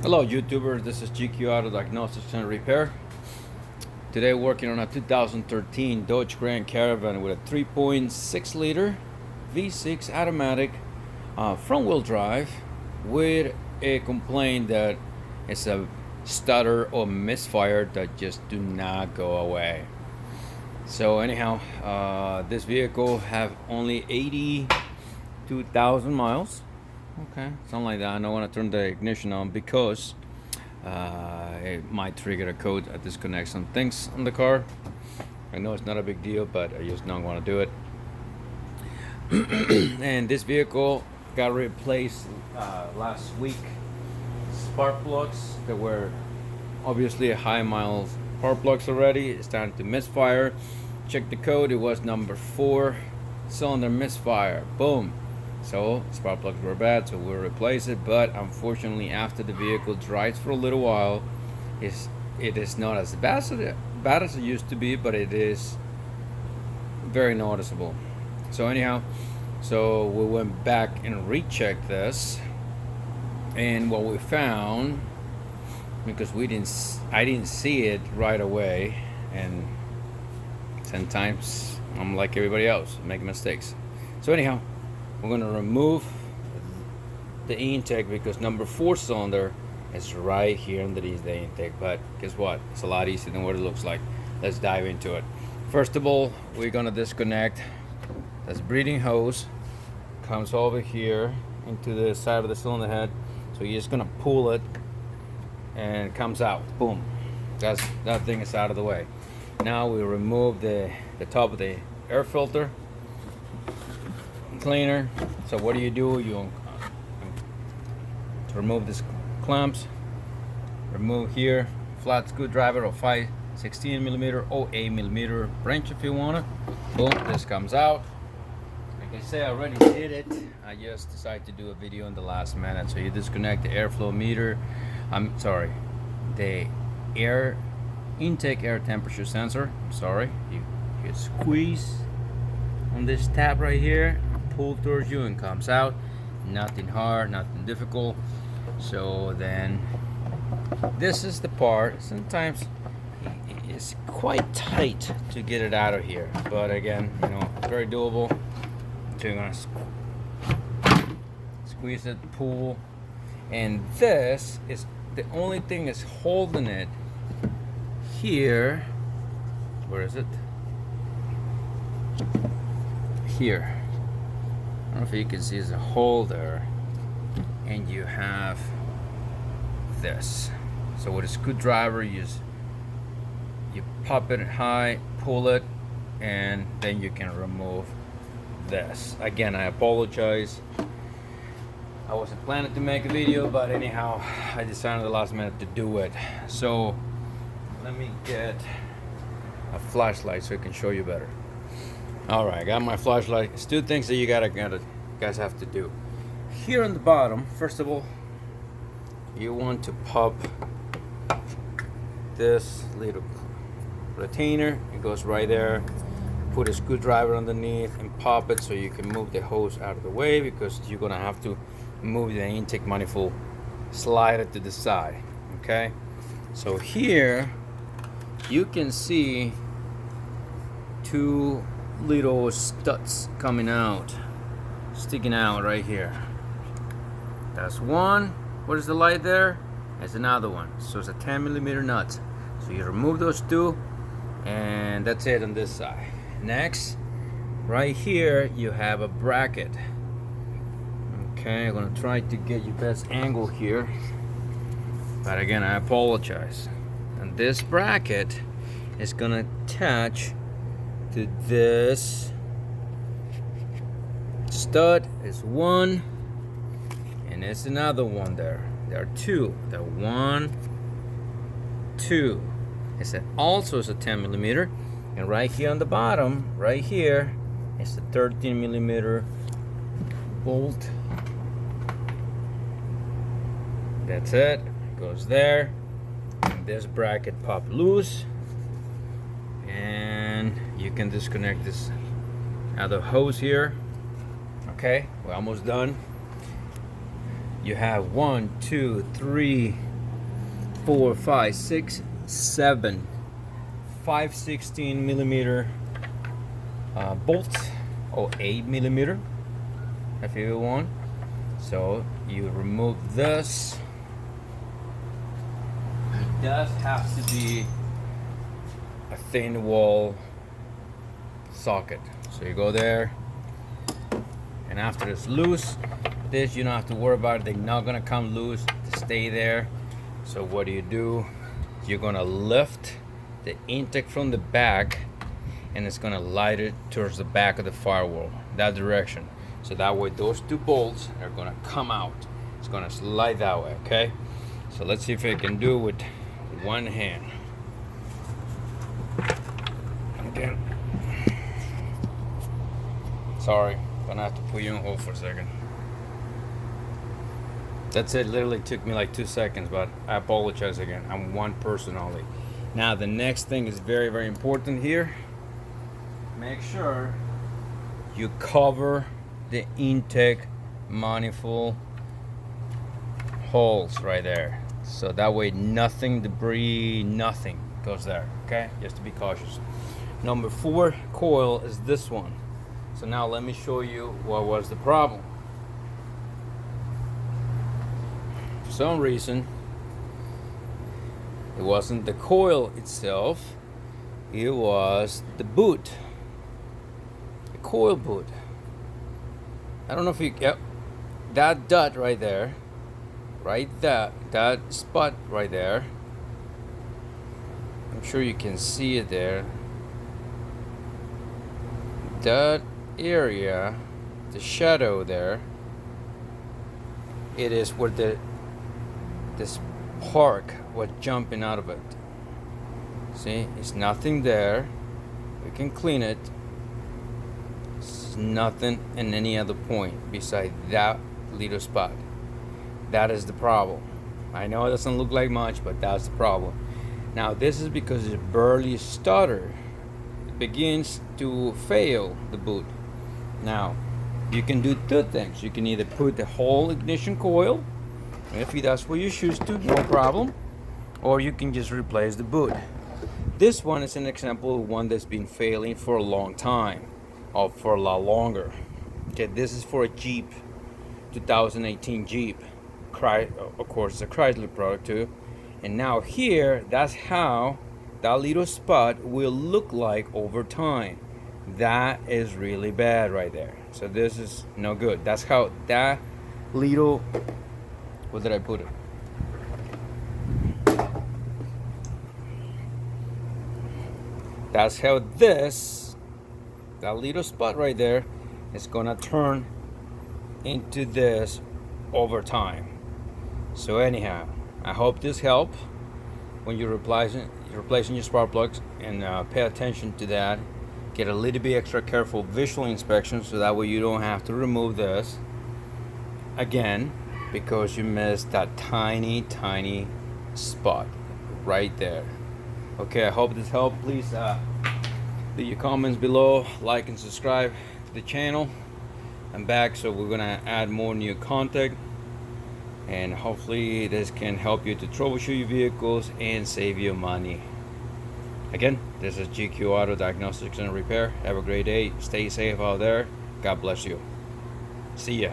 Hello YouTubers, this is GQ Auto Diagnostics and Repair. Today working on a 2013 Dodge Grand Caravan with a 3.6 liter V6 automatic front wheel drive with a complaint that it's a stutter or misfire that just do not go away. So anyhow, this vehicle have only 82,000 miles. Okay, something like that. I don't want to turn the ignition on because it might trigger a code that disconnects some things on the car. I know it's not a big deal, but I just don't want to do it. And this vehicle got replaced last week. Spark plugs that were obviously high miles spark plugs already. It's starting to misfire. Check the code. It was number 4 cylinder misfire. Boom. So spark plugs were bad, so we'll replace it. But unfortunately, after the vehicle drives for a little while, it is not as bad as it used to be, but it is very noticeable. So anyhow, so we went back and rechecked this, and what we found, because I didn't see it right away, and sometimes I'm like everybody else, making mistakes. So anyhow, we're going to remove the intake because number 4 cylinder is right here underneath the intake. But guess what? It's a lot easier than what it looks like. Let's dive into it. First of all, we're going to disconnect this breathing hose. Comes over here into the side of the cylinder head. So you're just going to pull it and it comes out. Boom. That thing is out of the way. Now we remove the top of the air filter cleaner. So what do? You remove these clamps, remove here flat screwdriver or 5/16 millimeter or 8 millimeter wrench if you want it. Boom, this comes out. Like I say, I already did it. I just decided to do a video in the last minute. So you disconnect the airflow meter. I'm sorry, the air intake air temperature sensor. I'm sorry. You squeeze on this tab right here, pull towards you and comes out. Nothing hard, nothing difficult. So then this is the part. Sometimes it's quite tight to get it out of here, but again, very doable. So you're gonna squeeze it, pull, and this is the only thing is holding it here. Where is it? Here. I don't know if you can see, there's a hole there, and you have this. So with a screwdriver, you pop it high, pull it, and then you can remove this. Again, I apologize. I wasn't planning to make a video, but anyhow, I decided at the last minute to do it. So let me get a flashlight so I can show you better. Alright, I got my flashlight. It's 2 things that you guys have to do. Here on the bottom, first of all, you want to pop this little retainer. It goes right there. Put a screwdriver underneath and pop it so you can move the hose out of the way, because you're gonna have to move the intake manifold, slide it to the side. Okay, so here you can see 2 little studs coming out, sticking out right here. That's one. What is the light there? There's another one. So it's a 10 millimeter nut. So you remove those 2, and that's it on this side. Next, right here you have a bracket. Okay, I'm gonna try to get you best angle here, but again, I apologize. And this bracket is gonna attach to this stud. Is one, and there's another one there. There are 2. There 1, 2. It's also is a 10 millimeter, and right here on the bottom, right here, is the 13 millimeter bolt. That's it. Goes there, and this bracket pop loose, and you can disconnect this other hose here. Okay, we're almost done. You have 1, 2, 3, 4, 5, 6, 7 5/16 millimeter bolts, or 8 millimeter if you want. So you remove this. It does have to be a thin wall socket. So you go there, and after it's loose, this you don't have to worry about it. They're not gonna come loose, to stay there. So what do? You're gonna lift the intake from the back, and it's gonna light it towards the back of the firewall, that direction. So that way those two bolts are gonna come out. It's gonna slide that way, okay? So let's see if I can do it with one hand. Okay. Sorry, gonna have to put you on hold for a second. That's it, literally took me like 2 seconds, but I apologize again. I'm one person only. Now the next thing is very, very important here. Make sure you cover the intake manifold holes right there. So that way nothing, debris, nothing goes there, okay? Just to be cautious. Number 4 coil is this one. So now let me show you what was the problem. For some reason, it wasn't the coil itself, it was the boot, the coil boot. I don't know if you get that dot right there, right, that spot right there. I'm sure you can see it there. That area, the shadow there, it is where this spark was jumping out of it. See, it's nothing there. We can clean it. It's nothing in any other point beside that little spot. That is the problem. I know it doesn't look like much, but that's the problem. Now this is because it barely started. It begins to fail the boot. Now you can do 2 things. You can either put the whole ignition coil, if that's what you choose to, no problem, or you can just replace the boot. This one is an example of one that's been failing for a long time, or for a lot longer. Okay, this is for a Jeep, 2018 Jeep. Of course, it's a Chrysler product too. And now here, that's how that little spot will look like over time. That is really bad right there. So this is no good. That's how that little, where did I put it? That's how that little spot right there is gonna turn into this over time. So anyhow, I hope this helped when you're replacing your spark plugs, and pay attention to that. Get a little bit extra careful visual inspection, so that way you don't have to remove this again because you missed that tiny spot right there. Okay, I hope this helped. Please leave your comments below, like and subscribe to the channel. I'm back, so we're gonna add more new content, and hopefully this can help you to troubleshoot your vehicles and save you money. Again, this is GQ Auto Diagnostics and Repair. Have a great day. Stay safe out there. God bless you. See ya.